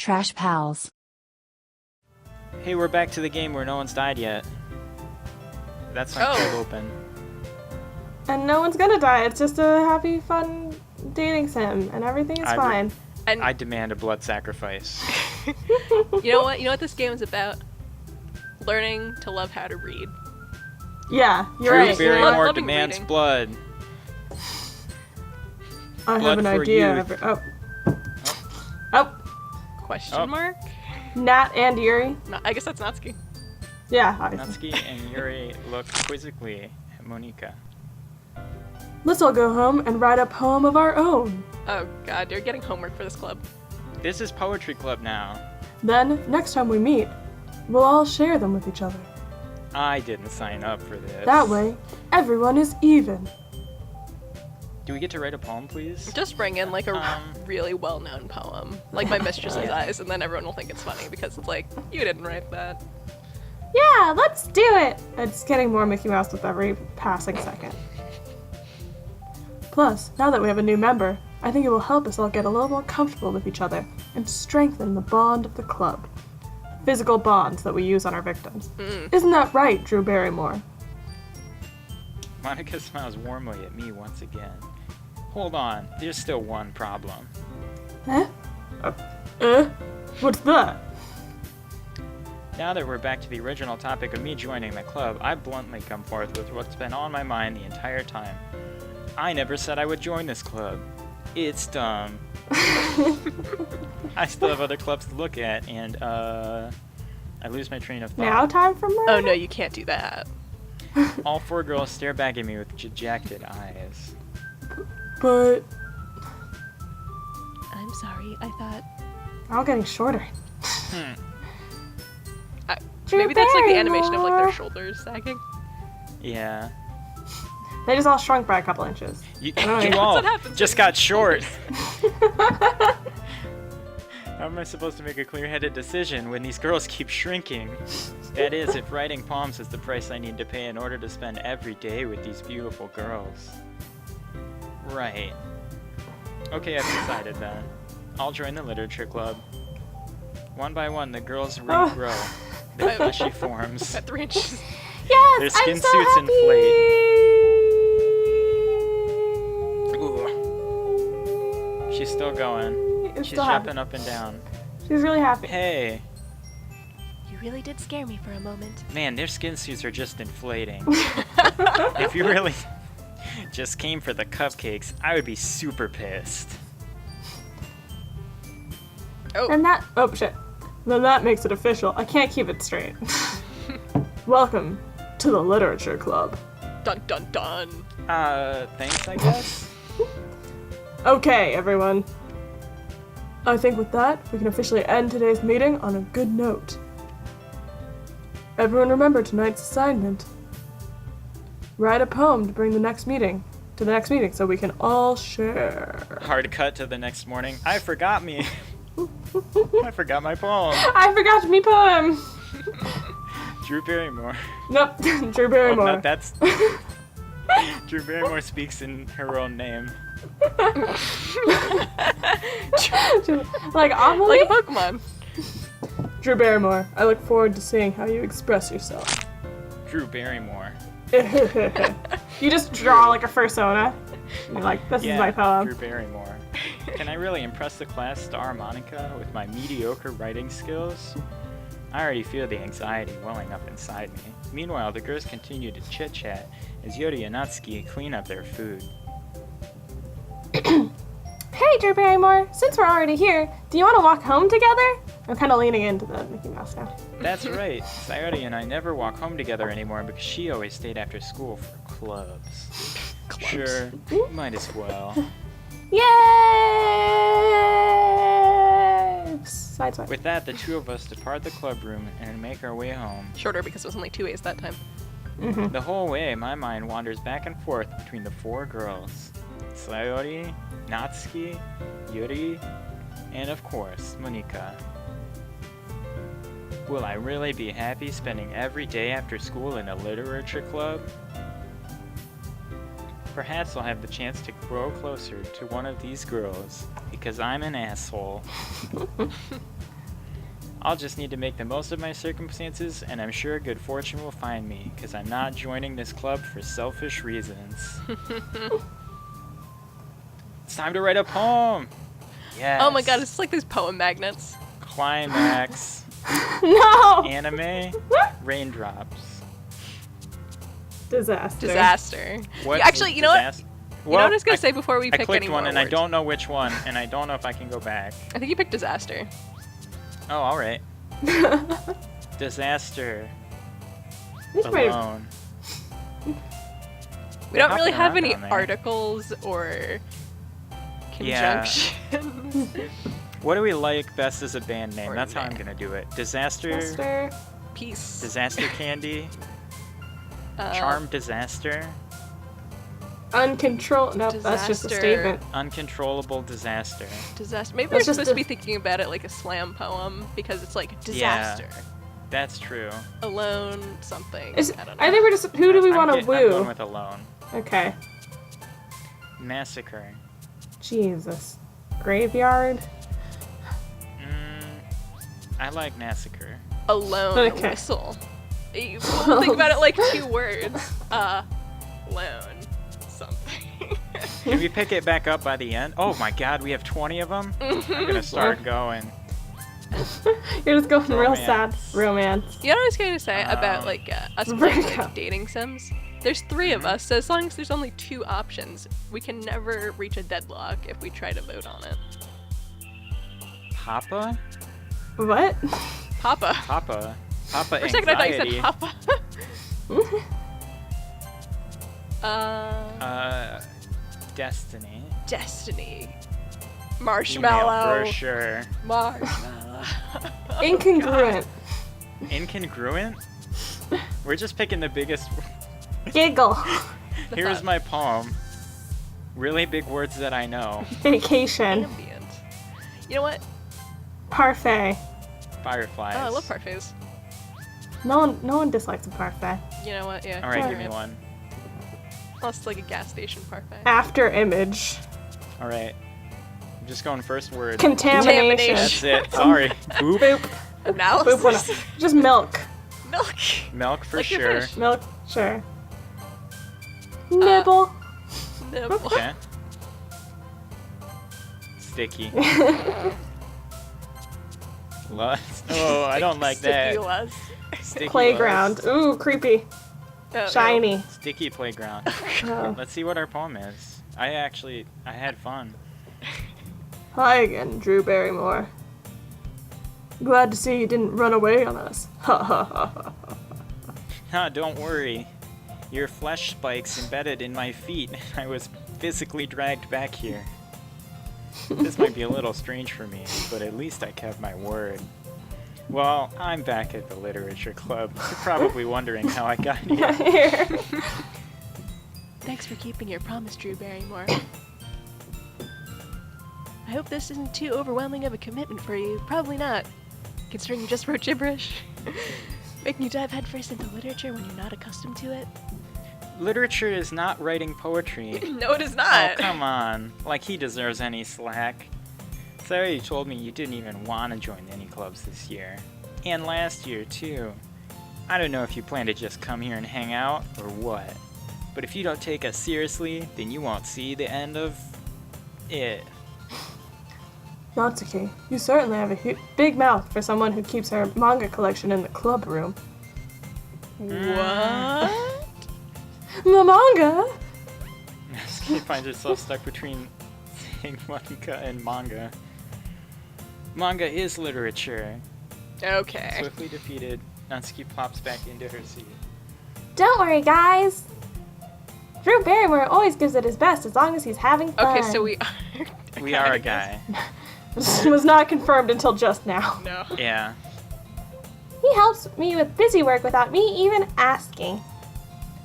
trash pals. Hey, we're back to the game where no one's died yet. That's not cold open. And no one's gonna die. It's just a happy, fun dating sim, and everything is fine. And I demand a blood sacrifice. You know what? You know what this game is about? Learning to love how to read. Yeah, you're Drew right. Barrymore demands reading. Blood. I blood have an idea. Oh. Question mark? Nat and Yuri. No, I guess that's Natsuki. Yeah, obviously. Natsuki and Yuri look quizzically at Monika. Let's all go home and write a poem of our own. Oh god, you're getting homework for this club. This is poetry club now. Then, next time we meet, we'll all share them with each other. I didn't sign up for this. That way, everyone is even. Do we get to write a poem, please? Just bring in like a really well-known poem, like My Mistress's Eyes, and then everyone will think it's funny because it's like, you didn't write that. Yeah, let's do it! It's getting more Mickey Mouse with every passing second. Plus, now that we have a new member, I think it will help us all get a little more comfortable with each other and strengthen the bond of the club. Physical bonds that we use on our victims. Isn't that right, Drew Barrymore? Monika smiles warmly at me once again. Hold on, there's still one problem. Huh? What's that? Now that we're back to the original topic of me joining the club, I bluntly come forth with what's been on my mind the entire time. I never said I would join this club. It's dumb. I still have other clubs to look at, and, I lose my train of thought. Now time for murder? Oh no, you can't do that. All four girls stare back at me with dejected eyes. But... I'm sorry, I thought... They're all getting shorter. Maybe that's like the animation of like their shoulders sagging. Yeah. They just all shrunk by a couple inches. You all just got short. How am I supposed to make a clear-headed decision when these girls keep shrinking? That is, if writing poems is the price I need to pay in order to spend every day with these beautiful girls. Right. Okay, I've decided then. I'll join the literature club. One by one, the girls regrow. Their fleshy forms. At 3 inches. Yes, their skin I'm so suits happy! inflate. She's still going. She's jumping up and down. She's really happy. Hey. You really did scare me for a moment. Man, their skin suits are just inflating. If you really just came for the cupcakes, I would be super pissed. Oh. And that... Oh, shit. Then that makes it official. I can't keep it straight. Welcome to the Literature Club. Dun dun dun. Thanks, I guess? Okay, everyone. I think with that, we can officially end today's meeting on a good note. Everyone remember tonight's assignment. Write a poem to bring the next meeting so we can all share. Hard cut to the next morning. I forgot me. I forgot my poem. I forgot me poem. Drew Barrymore. Nope, Drew Barrymore. Oh, no, that's... Drew Barrymore speaks in her own name. Like Amelie? Like a Pokemon. Drew Barrymore, I look forward to seeing how you express yourself. Drew Barrymore. You just draw like a fursona. You're like, this is my poem. Drew Barrymore. Can I really impress the class star Monika with my mediocre writing skills? I already feel the anxiety welling up inside me. Meanwhile, the girls continue to chit-chat as Yori and Natsuki clean up their food. Hey, Drew Barrymore, since we're already here, do you want to walk home together? I'm kind of leaning into the Mickey Mouse now. That's right. Sayori and I never walk home together anymore because she always stayed after school for clubs. Sure, might as well. Yay! Side swipe. With that, the two of us depart the club room and make our way home. Shorter because it was only 2 A's that time. The whole way, my mind wanders back and forth between the four girls. Sayori, Natsuki, Yuri, and of course, Monika. Will I really be happy spending every day after school in a literature club? Perhaps I'll have the chance to grow closer to one of these girls, because I'm an asshole. I'll just need to make the most of my circumstances, and I'm sure good fortune will find me, because I'm not joining this club for selfish reasons. It's time to write a poem! Yes. Oh my god, it's like these poem magnets. Climax. No! Anime. Raindrops. Disaster. Disaster. What Yeah, actually, is you know what? disaster? You know what I was gonna say before we I pick clicked any one more and I words? don't know which one, and I don't know if I can go back. I think you picked disaster. Oh, alright. Disaster. This might have- Alone. We don't really hopping have around any down there. articles or Yeah. conjunctions. What do we like best as a band name? Or That's how I'm meh. gonna do it. Disaster. Disaster. Peace. Disaster Candy. Charm Disaster. Uncontrolled. Nope, that's just a Disaster. statement. Uncontrollable Disaster. Disaster. Maybe we're That's just supposed to a- be thinking about it like a slam poem because it's like disaster, That's true. alone, something. Is, I don't know. I think we're just. Who do we I'm want to I'm going woo? with Alone. Okay. Massacre. Jesus. Graveyard. I like Massacre. Alone Okay. whistle. We'll think about it like 2 words. Alone something. Can we pick it back up by the end? Oh my god, we have 20 of them? I'm gonna start going. You're just going real sad. Romance. Romance. You know what I was going to say about Um, like us playing Vertigo. like dating sims? There's 3 of us, so as long as there's only 2 options, we can never reach a deadlock if we try to vote on it. Papa? What? Papa. Papa. Papa For a second I thought you anxiety. said Papa. Destiny. Destiny. Email Marshmallow. for sure. Marshmallow. Incongruent. Incongruent? We're just picking the biggest. Giggle. Here's thought. my poem. Really big words that I know. Vacation. Ambient. You know what? Parfait. Fireflies. Oh, I love parfaits. No one dislikes a parfait. You know what? Yeah. Alright, give Alright. me one. Unless it's like a gas station parfait. After image. Alright. I'm just going first word. Contamination. That's it. Sorry. Boop. Boop. Boop one. Analysis. Just milk. Milk. Milk for Like your sure. fish. Milk. Sure. Nibble. Nibble. Okay. Sticky. Lust. Oh, I don't like Sticky that. lust. Sticky Playground. lust. Ooh, creepy. Oh, Shiny. Sticky playground. Oh. Let's see what our poem is. I had fun. Hi again, Drew Barrymore. Glad to see you didn't run away on us. Ha ha ha ha. Huh, don't worry. Your flesh spikes embedded in my feet. I was physically dragged back here. This might be a little strange for me, but at least I kept my word. Well, I'm back at the literature club. You're probably wondering how I got here. Here. Thanks for keeping your promise, Drew Barrymore. I hope this isn't too overwhelming of a commitment for you. Probably not, considering you just wrote gibberish. Making you dive headfirst into literature when you're not accustomed to it. Literature is not writing poetry. No, it is Oh, not. come on. Like he deserves any slack. Sorry you told me you didn't even want to join any clubs this year. And last year, too. I don't know if you plan to just come here and hang out, or what. But if you don't take us seriously, then you won't see the end of it. Natsuki, you certainly have a big mouth for someone who keeps her manga collection in the club room. What? The manga? You find yourself stuck between saying manga and manga. Manga is literature. Okay. Swiftly defeated, Natsuki pops back into her seat. Don't worry, guys. Drew Barrymore always gives it his best as long as he's having fun. Okay, so we are. We are a guy. This was not confirmed until just now. No. Yeah. He helps me with busy work without me even asking.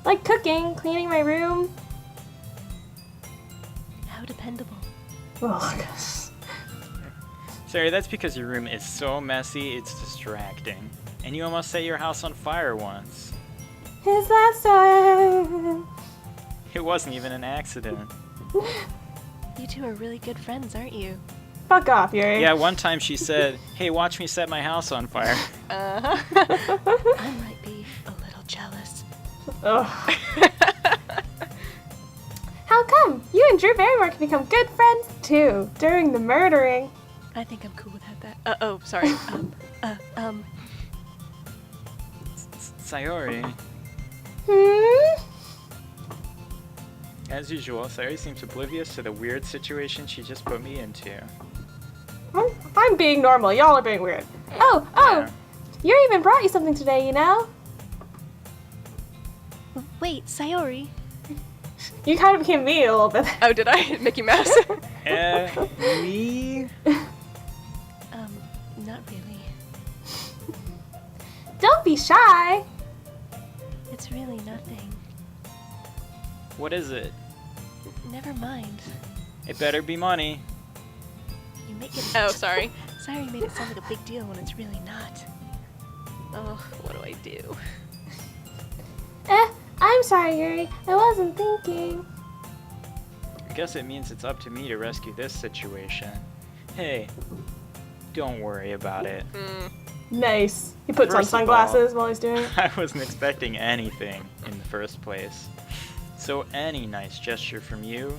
Like cooking, cleaning my room. How dependable. Oh, gosh. Sorry, that's because your room is so messy, it's distracting. And you almost set your house on fire once. Is that so? It wasn't even an accident. You two are really good friends, aren't you? Fuck off, Yuri. Yeah, one time she said, "Hey, watch me set my house on fire." I might be a little jealous. Ugh. How come? You and Drew Barrymore can become good friends, too, during the murdering. I think I'm cool without that. Oh, sorry. Sayori. As usual, Sayori seems oblivious to the weird situation she just put me into. I'm being normal. Y'all are being weird. Oh, Yeah. Yuri even brought you something today, you know? Wait, Sayori. You kind of became me a little bit. Oh, did I? Mickey Mouse? Me? Not really. Don't be shy. It's really nothing. What is it? Never mind. It better be money. You make it. Oh, sorry. Sayori made it sound like a big deal when it's really not. Oh, what do I do? I'm sorry, Yuri. I wasn't thinking. I guess it means it's up to me to rescue this situation. Hey, don't worry about it. Nice. He puts on First of sunglasses while he's doing it. I wasn't expecting anything in the first place. So any nice gesture from you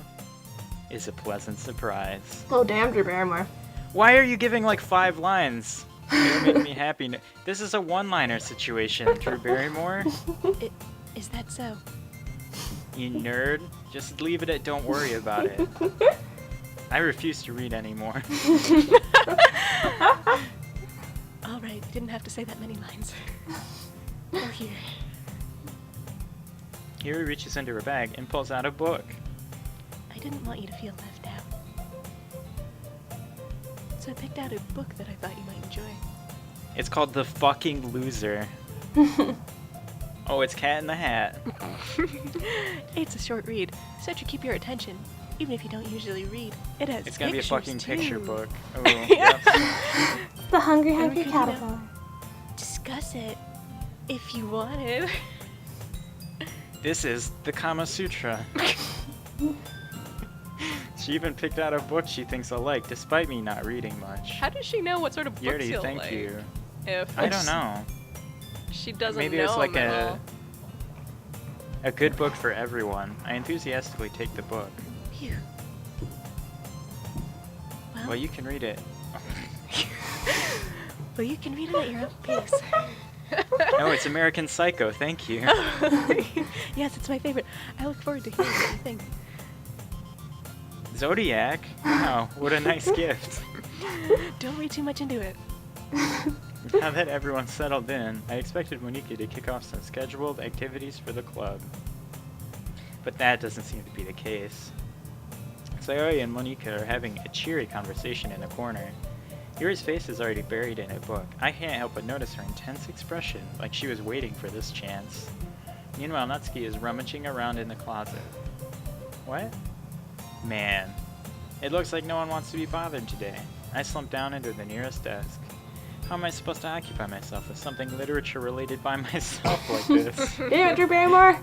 is a pleasant surprise. Oh, damn, Drew Barrymore. Why are you giving like 5 lines? You're making me happy. This is a one-liner situation, Drew Barrymore. Is that so? You nerd. Just leave it at don't worry about it. I refuse to read anymore. Alright, didn't have to say that many lines. Or here. Yuri reaches into her bag and pulls out a book. I didn't want you to feel left out. So I picked out a book that I thought you might enjoy. It's called The Fucking Loser. Oh, it's Cat in the Hat. It's a short read, so to keep your attention, even if you don't usually read. It has It's gonna be a fucking too. picture book. Oh, Yeah. yep. The Hungry And Hungry we could, you know, Caterpillar. Discuss it if you wanted. This is the Kama Sutra. She even picked out a book she thinks I'll like, despite me not reading much. How does she know what sort of books Yuri, you'll thank like? you. If I don't know. She doesn't Maybe know it's like him at all. a good book for everyone. I enthusiastically take the book. Phew. Well, you can read it. Well, you can read it at your own pace. Oh, it's American Psycho. Thank you. Yes, it's my favorite. I look forward to hearing what you think. Zodiac? Wow, what a nice gift. Don't read too much into it. Now that everyone's settled in, I expected Monique to kick off some scheduled activities for the club. But that doesn't seem to be the case. Sayori and Monica are having a cheery conversation in the corner. Yuri's face is already buried in a book. I can't help but notice her intense expression, like she was waiting for this chance. Meanwhile, Natsuki is rummaging around in the closet. What? Man, it looks like no one wants to be bothered today. I slump down into the nearest desk. How am I supposed to occupy myself with something literature-related by myself like this? Yeah, Drew Barrymore.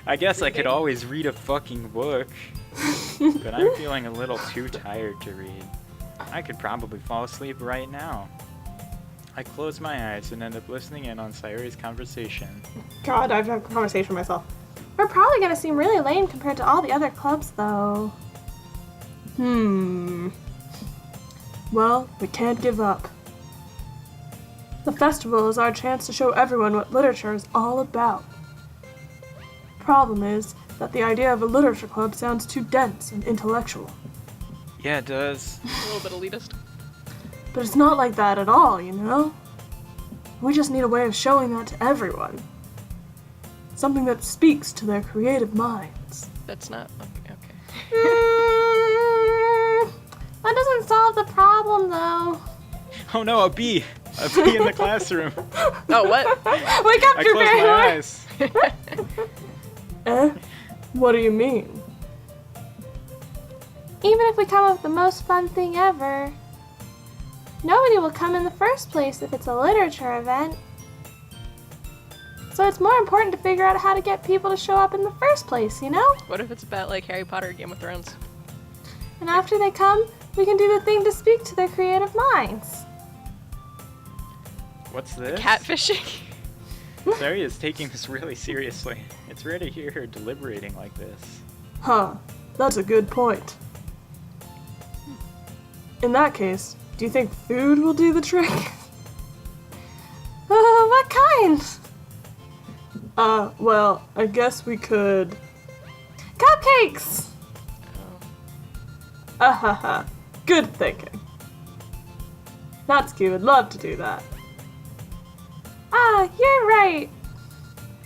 I guess I could always read a fucking book. But I'm feeling a little too tired to read. I could probably fall asleep right now. I close my eyes and end up listening in on Sayori's conversation. God, I've had a conversation with myself. We're probably gonna seem really lame compared to all the other clubs, though. Well, we can't give up. The festival is our chance to show everyone what literature is all about. Problem is that the idea of a literature club sounds too dense and intellectual. Yeah, it does. A little bit elitist. But it's not like that at all, you know? We just need a way of showing that to everyone. Something that speaks to their creative minds. That's not okay. That doesn't solve the problem, though. Oh no, a bee! A bee in the classroom. Oh, what? Wake up, I Drew close my Barrymore! eyes. What do you mean? Even if we come up with the most fun thing ever, nobody will come in the first place if it's a literature event. So it's more important to figure out how to get people to show up in the first place, you know? What if it's about like Harry Potter or Game of Thrones? And after they come, We can do the thing to speak to their creative minds. What's this? Catfishing. Sayuri is taking this really seriously. It's rare to hear her deliberating like this. Huh, that's a good point. In that case, do you think food will do the trick? What kind? Well, I guess we could... Cupcakes! Ahaha, good thinking. Natsuki would love to do that. Ah, you're right.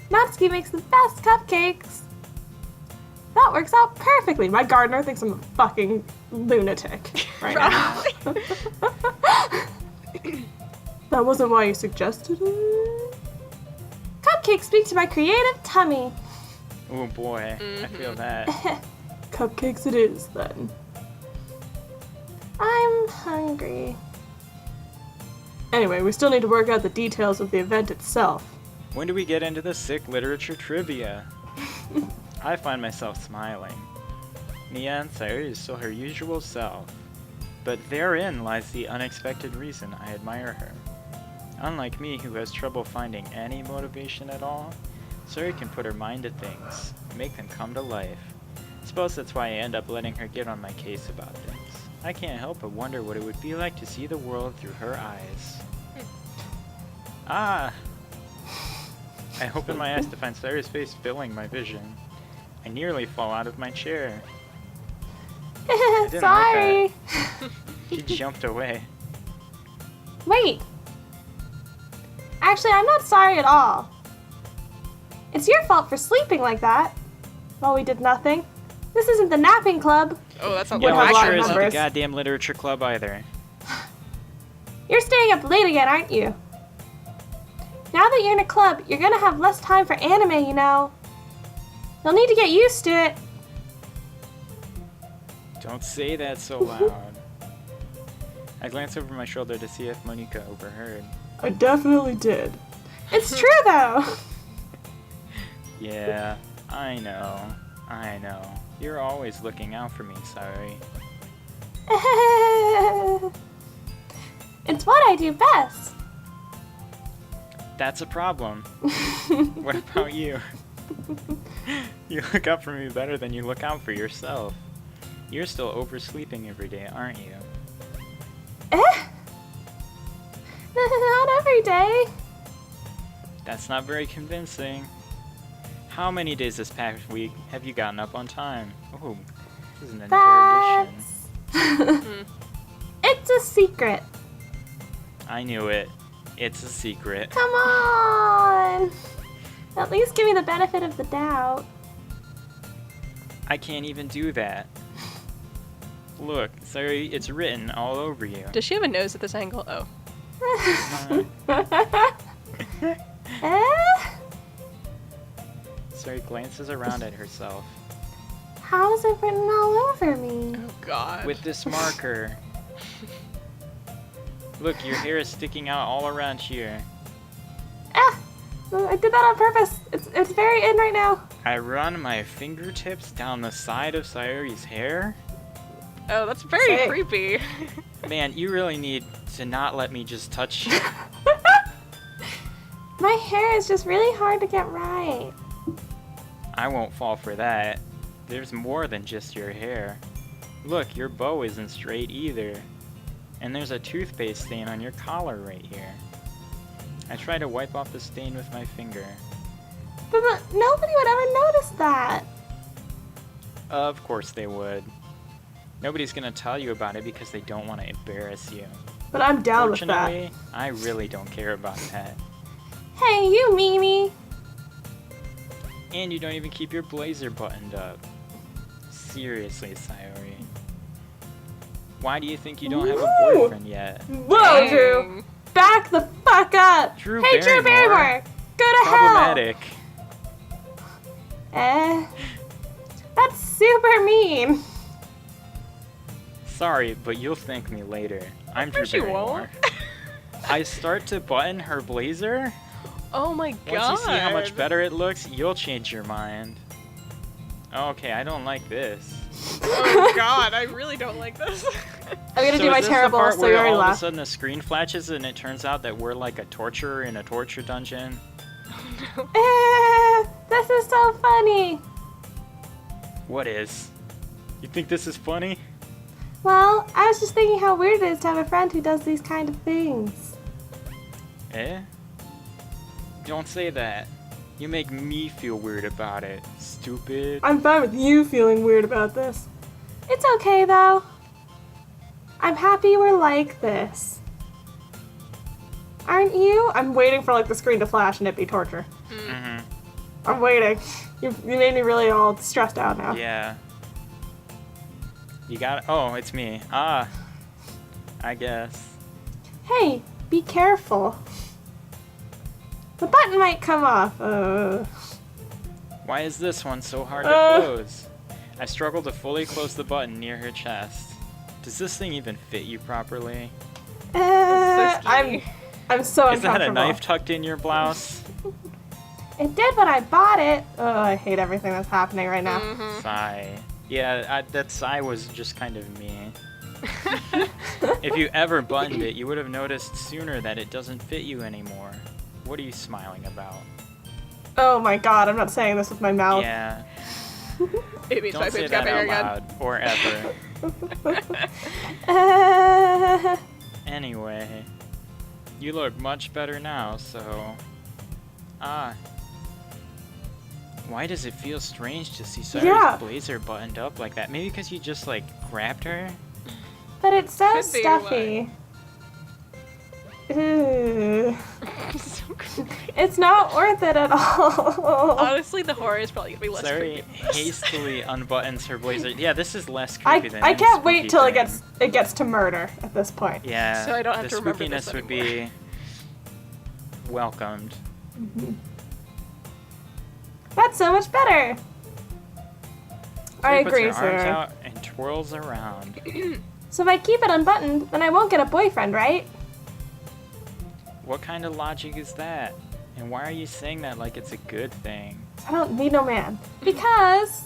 Natsuki makes the best cupcakes. That works out perfectly. My gardener thinks I'm a fucking lunatic right now. That wasn't why you suggested it. Cupcakes speak to my creative tummy. Oh boy, I feel that. Cupcakes it is, then. I'm hungry. Anyway, we still need to work out the details of the event itself. When do we get into the sick literature trivia? I find myself smiling. Nia and Sayuri is still her usual self, but therein lies the unexpected reason I admire her. Unlike me, who has trouble finding any motivation at all, Sayuri can put her mind to things, make them come to life. Suppose that's why I end up letting her get on my case about things. I can't help but wonder what it would be like to see the world through her eyes. Ah! I open my eyes to find Sayuri's face filling my vision. I nearly fall out of my chair. Sorry. Like she jumped away. Wait. Actually, I'm not sorry at all. It's your fault for sleeping like that. Well, we did nothing. This isn't the napping club. Oh, that's not Yeah, what well, I sure isn't the numbers. goddamn literature club either. You're staying up late again, aren't you? Now that you're in a club, you're gonna have less time for anime, you know. You'll need to get used to it. Don't say that so loud. I glance over my shoulder to see if Monika overheard. I definitely did. It's true, though. Yeah, I know. You're always looking out for me, Sayuri. It's what I do best. That's a problem. What about you? You look out for me better than you look out for yourself. You're still oversleeping every day, aren't you? Not every day. That's not very convincing. How many days this past week have you gotten up on time? Oh, this is an interrogation. That's... It's a secret. I knew it. It's a secret. Come on. At least give me the benefit of the doubt. I can't even do that. Look, sorry, it's written all over you. Does she have a nose at this angle? Oh. Sorry glances around at herself. How is it written all over me? Oh god. With this marker. Look, your hair is sticking out all around here. I did that on purpose. It's very in right now. I run my fingertips down the side of Sayuri's hair. Oh, that's very Say. creepy. Man, you really need to not let me just touch you. My hair is just really hard to get right. I won't fall for that. There's more than just your hair. Look, your bow isn't straight either. And there's a toothpaste stain on your collar right here. I try to wipe off the stain with my finger. But nobody would ever notice that. Of course they would. Nobody's gonna tell you about it because they don't want to embarrass you. But I'm down with that. Fortunately, I really don't care about that. Hey, you Mimi. And you don't even keep your blazer buttoned up. Seriously, Sayuri. Why do you think you don't have a Woo! boyfriend yet? Whoa, Dang. Drew. Back the fuck up. Drew Hey, Drew Barrymore. Barrymore. Go to Problematic. hell. That's super mean. Sorry, but you'll thank me later. I'm Drew course you Barrymore. won't. I start to button her blazer. Oh my god. Once you see how much better it looks, you'll change your mind. Okay, I don't like this. Oh god, I really don't like this. I'm gonna do my is this terrible, the part so where you already all of a laughed. sudden the screen flashes and it turns out that we're like a torturer in a torture dungeon? This is so funny. What is? You think this is funny? Well, I was just thinking how weird it is to have a friend who does these kind of things. Eh? Don't say that. You make me feel weird about it, stupid. I'm fine with you feeling weird about this. It's okay, though. I'm happy we're like this. Aren't you? I'm waiting for like the screen to flash and it be torture. Mm-hmm. I'm waiting. You made me really all stressed out now. Yeah. You got it? Oh, it's me. Ah. I guess. Hey, be careful. The button might come off. Why is this one so hard to close? I struggle to fully close the button near her chest. Does this thing even fit you properly? I'm so Is that uncomfortable. a knife tucked in your blouse? It did when I bought it. Oh, I hate everything that's happening right now. Sigh. Yeah, that sigh was just kind of me. If you ever buttoned it, you would have noticed sooner that it doesn't fit you anymore. What are you smiling about? Oh my god, I'm not saying this with my mouth. Yeah, It means my don't say boobs got that bigger out again. loud, or ever. Anyway, you look much better now, so... Ah. Why does it feel strange to see Sayori's blazer buttoned up like that? Maybe because you just, like, grabbed her? But it's so Could be stuffy. Ew. So creepy. It's not worth it at all. Honestly, the horror is probably gonna be less Sayori creepy than this. hastily unbuttons her blazer. Yeah, this is less creepy than I any can't wait spooky till thing. it gets to murder at this point. Yeah, So I don't have the to remember spookiness this would anymore. be welcomed. That's so much better. I Sayori puts agree, her arms sir. out and twirls around. So if I keep it unbuttoned, then I won't get a boyfriend, right? What kind of logic is that? And why are you saying that like it's a good thing? I don't need no man. Because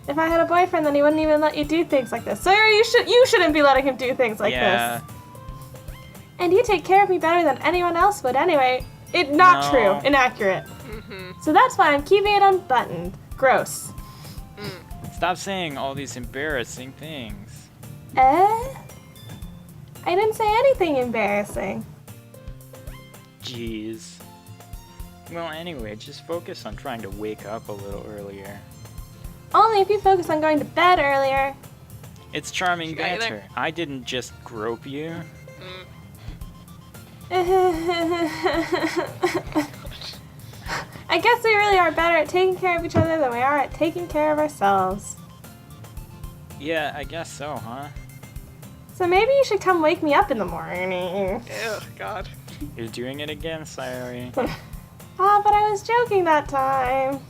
if I had a boyfriend, then he wouldn't even let you do things like this. So you shouldn't be letting him do things like Yeah. this. And you take care of me better than anyone else would anyway. Not No. true. Inaccurate. So that's why I'm keeping it unbuttoned. Gross. Stop saying all these embarrassing things. I didn't say anything embarrassing. Jeez. Well, anyway, just focus on trying to wake up a little earlier. Only if you focus on going to bed earlier. It's charming She got you banter. I didn't just grope you. I guess we really are better at taking care of each other than we are at taking care of ourselves. Yeah, I guess so, huh? So maybe you should come wake me up in the morning. Ew, God. You're doing it again, Sayori. Ah, but I was joking that time.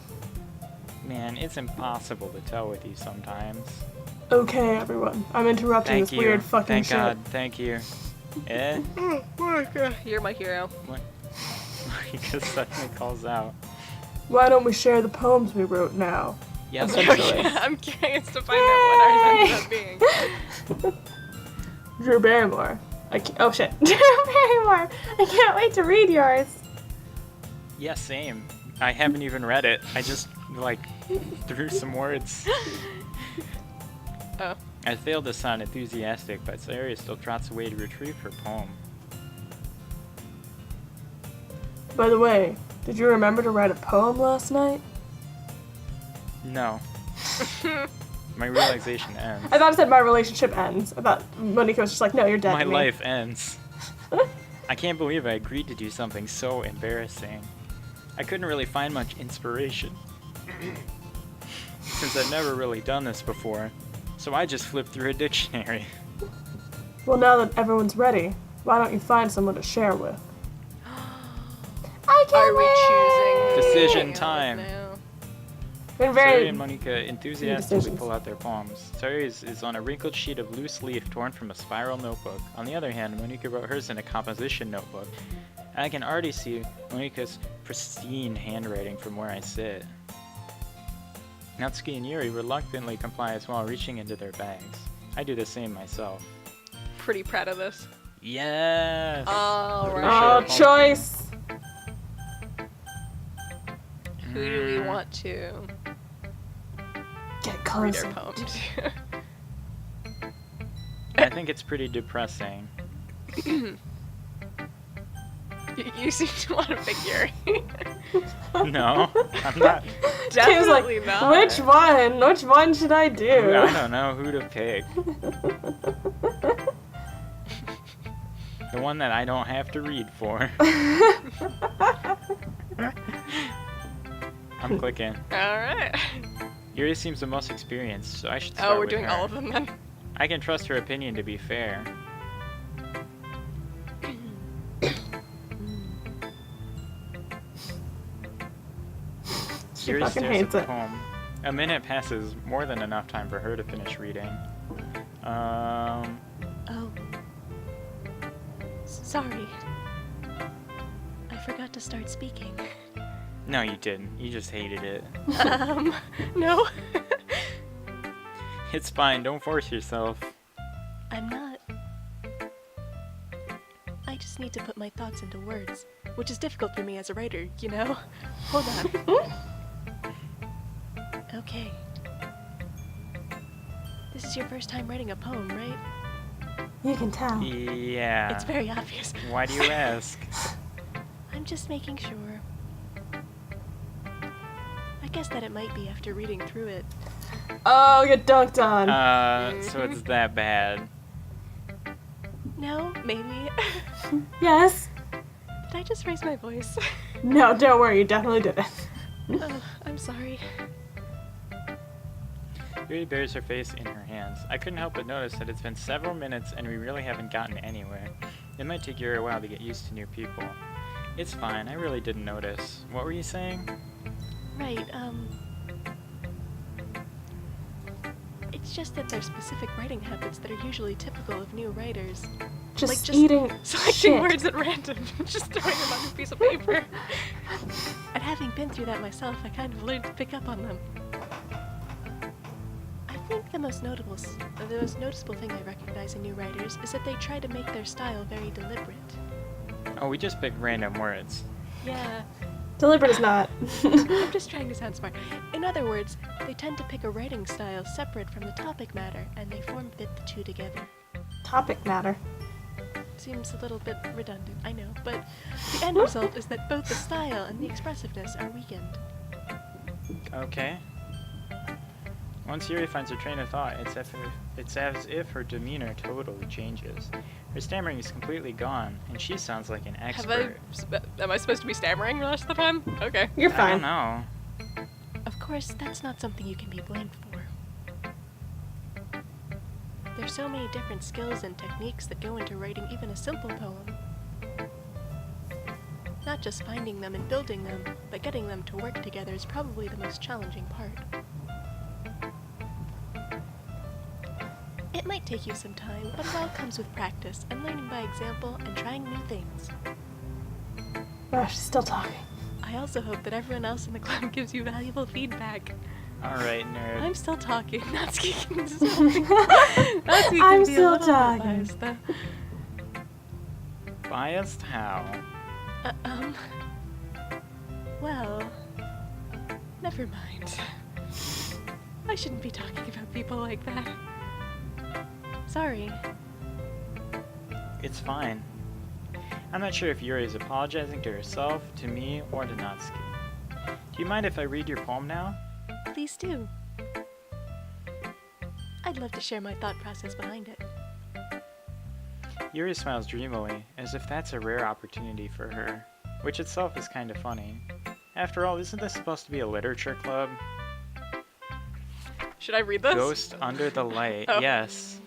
Man, it's impossible to tell with you sometimes. Okay, everyone. I'm interrupting Thank this you. weird fucking Thank shit. God. Thank you. Eh? You're my hero. Because suddenly calls out. Why don't we share the poems we wrote now? Yes, Essentially. I'm curious to find out what ours ended up being. Drew Barrymore. Oh shit. Drew Barrymore! I can't wait to read yours. Yeah, same. I haven't even read it. I just, like, threw some words. Oh. I failed to sound enthusiastic, but Sayori still trots away to retrieve her poem. By the way, did you remember to write a poem last night? No. My realization ends. I thought it said my relationship ends. I thought Monica was just like, no, you're dead My to me. life ends. I can't believe I agreed to do something so embarrassing. I couldn't really find much inspiration. Since I've never really done this before. So I just flipped through a dictionary. Well, now that everyone's ready, why don't you find someone to share with? I can't Are we wait! choosing? Decision who to time. hang out with now? Been Sayori very and Monica enthusiastically decisions. pull out their palms. Sayori is on a wrinkled sheet of loose leaf torn from a spiral notebook. On the other hand, Monica wrote hers in a composition notebook. I can already see Monica's pristine handwriting from where I sit. Natsuki and Yuri reluctantly comply as well, reaching into their bags. I do the same myself. Pretty proud of this. Yes! All Who right. should Oh, have choice! Who do we want to Get read closer. our poem to? I think it's pretty depressing. You seem to want to pick Yuri. No, I'm not. Kim's like, Definitely not. which one? Which one should I do? I don't know who to pick. The one that I don't have to read for. I'm clicking. Alright. Yuri seems the most experienced, so I should start Oh, we're with doing her. all of them then? I can trust her opinion to be fair. She Yuri fucking stares hates at the it. poem. A minute passes, more than enough time for her to finish reading. Oh. Sorry. I forgot to start speaking. No, you didn't. You just hated it. No. It's fine, don't force yourself. I'm not. I just need to put my thoughts into words, which is difficult for me as a writer, you know? Hold on. Okay. This is your first time writing a poem, right? You can tell. Yeah. It's very obvious. Why do you ask? I'm just making sure. I guess that it might be after reading through it. Oh, get dunked on. So it's that bad. No, maybe. Yes? Did I just raise my voice? No, don't worry, you definitely did it. Oh, I'm sorry. Yuri buries her face in her hands. I couldn't help but notice that it's been several minutes and we really haven't gotten anywhere. It might take Yuri a while to get used to new people. It's fine, I really didn't notice. What were you saying? Right, it's just that there's specific writing habits that are usually typical of new writers. Just, just eating Selecting shit. words at random, just throwing them on a piece of paper. And having been through that myself, I kind of learned to pick up on them. I think the most noticeable thing I recognize in new writers is that they try to make their style very deliberate. Oh, we just picked random words. Yeah, Deliberate is not. I'm just trying to sound smart. In other words, they tend to pick a writing style separate from the topic matter, and they form-fit the two together. Topic matter. Seems a little bit redundant, I know, but the end result is that both the style and the expressiveness are weakened. Okay. Once Yuri finds her train of thought, it's as if her demeanor totally changes. Her stammering is completely gone, and she sounds like an expert. Am I supposed to be stammering the rest of the time? Okay. You're I fine. don't know. Of course, that's not something you can be blamed for. There's so many different skills and techniques that go into writing even a simple poem. Not just finding them and building them, but getting them to work together is probably the most challenging part. It might take you some time, but it all comes with practice and learning by example and trying new things. Oh, she's still talking. I also hope that everyone else in the club gives you valuable feedback. Alright, nerd. I'm still talking. Natsuki can Natsuki I'm can be a still little bit talking. biased, though. Biased how? Well, never mind. I shouldn't be talking about people like that. Sorry. It's fine. I'm not sure if Yuri is apologizing to herself, to me, or to Natsuki. Do you mind if I read your poem now? Please do. I'd love to share my thought process behind it. Yuri smiles dreamily, as if that's a rare opportunity for her, which itself is kind of funny. After all, isn't this supposed to be a literature club? Should I read this? Ghost Under the Light, Oh. yes.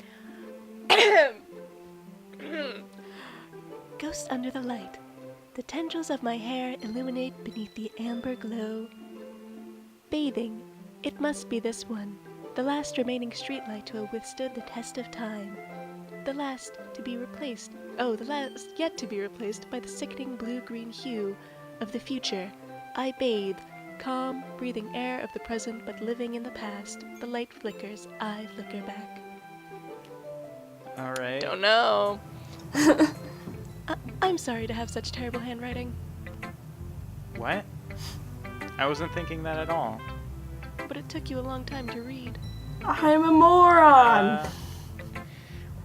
Ghost under the light. The tendrils of my hair illuminate beneath the amber glow. Bathing. It must be this one. The last remaining streetlight to have withstood the test of time. The last to be replaced. Oh, the last yet to be replaced by the sickening blue-green hue of the future. I bathe, Calm, breathing air of the present but living in the past. The light flickers, I flicker back. Alright. Don't know. I'm sorry to have such terrible handwriting, What? I wasn't thinking that at all. but it took you a long time to read. I'm a moron.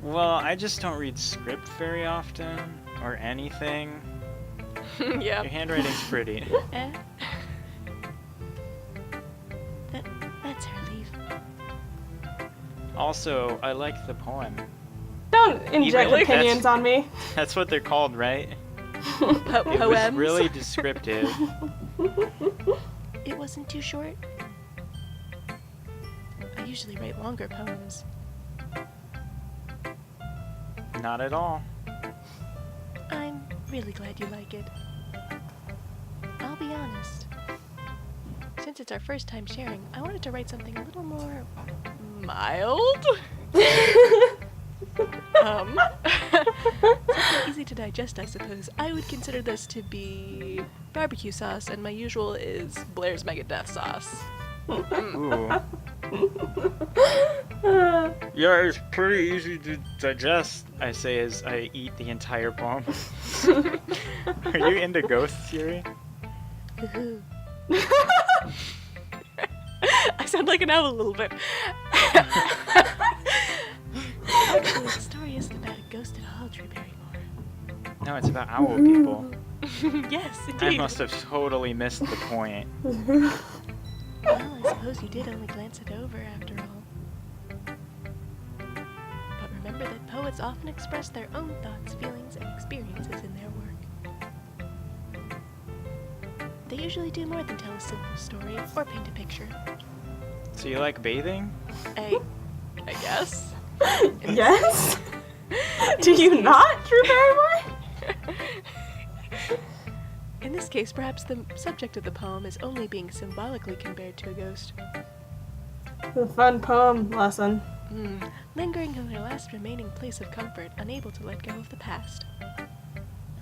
Well, I just don't read script very often, or anything. Yeah. Your handwriting's pretty. Eh? That's a relief. Also, I like the poem. Don't inject Even if opinions that's- on me. That's what they're called, right? It was Poems. really descriptive. It wasn't too short. I usually write longer poems. Not at all. I'm really glad you like it. I'll be honest. Since it's our first time sharing, I wanted to write something a little more Mild? something easy to digest, I suppose. I would consider this to be barbecue sauce, and my usual is Blair's Megadeth sauce. Ooh. Yeah, it's pretty easy to digest, I say as I eat the entire poem. Are you into ghosts, Yuri? Woohoo. I sound like an owl a little bit. Actually, the story isn't about a ghost at all, Drew Barrymore. No, it's about owl people. Yes, I indeed. must have totally missed the point. Well, I suppose you did only glance it over after all. But remember that poets often express their own thoughts, feelings, and experiences in their work. They usually do more than tell a simple story or paint a picture. So you like bathing? I guess. Yes? Do you not, Drew Barrymore? In this case, perhaps the subject of the poem is only being symbolically compared to a ghost. The fun poem lesson. Lingering in their last remaining place of comfort, unable to let go of the past.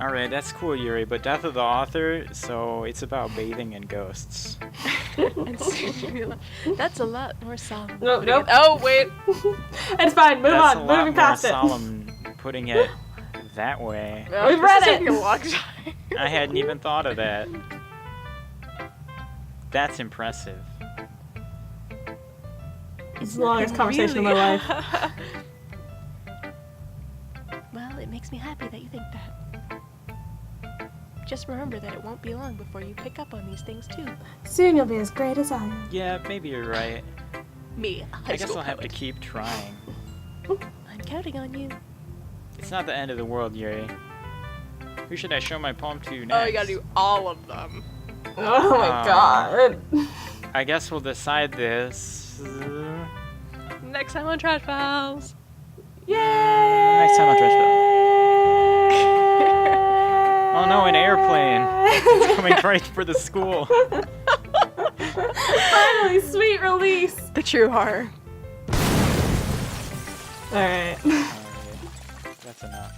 Alright, that's cool, Yuri, but death of the author, so it's about bathing and ghosts. And that's a lot more solemn. Nope, nope. Oh, wait. It's fine, move That's on, a lot moving more past it. solemn putting it that way. No, We've this read is it. taking a long time. I hadn't even thought of that. That's impressive. It's the longest conversation of my life. Well, it makes me happy that you think that. Just remember that it won't be long before you pick up on these things too. Soon you'll be as great as I am. Yeah, maybe you're right. Me, a high I guess school I'll have to poet. keep trying. I'm counting on you. It's not the end of the world, Yuri. Who should I show my poem to next? Oh, you gotta do all of them. Oh my god. I guess we'll decide this Next time on Trash Files. Yay! next time on Trash Files. Oh no, an airplane. It's coming right for the school. Finally, sweet release. The true horror. Alright. Alright, that's enough.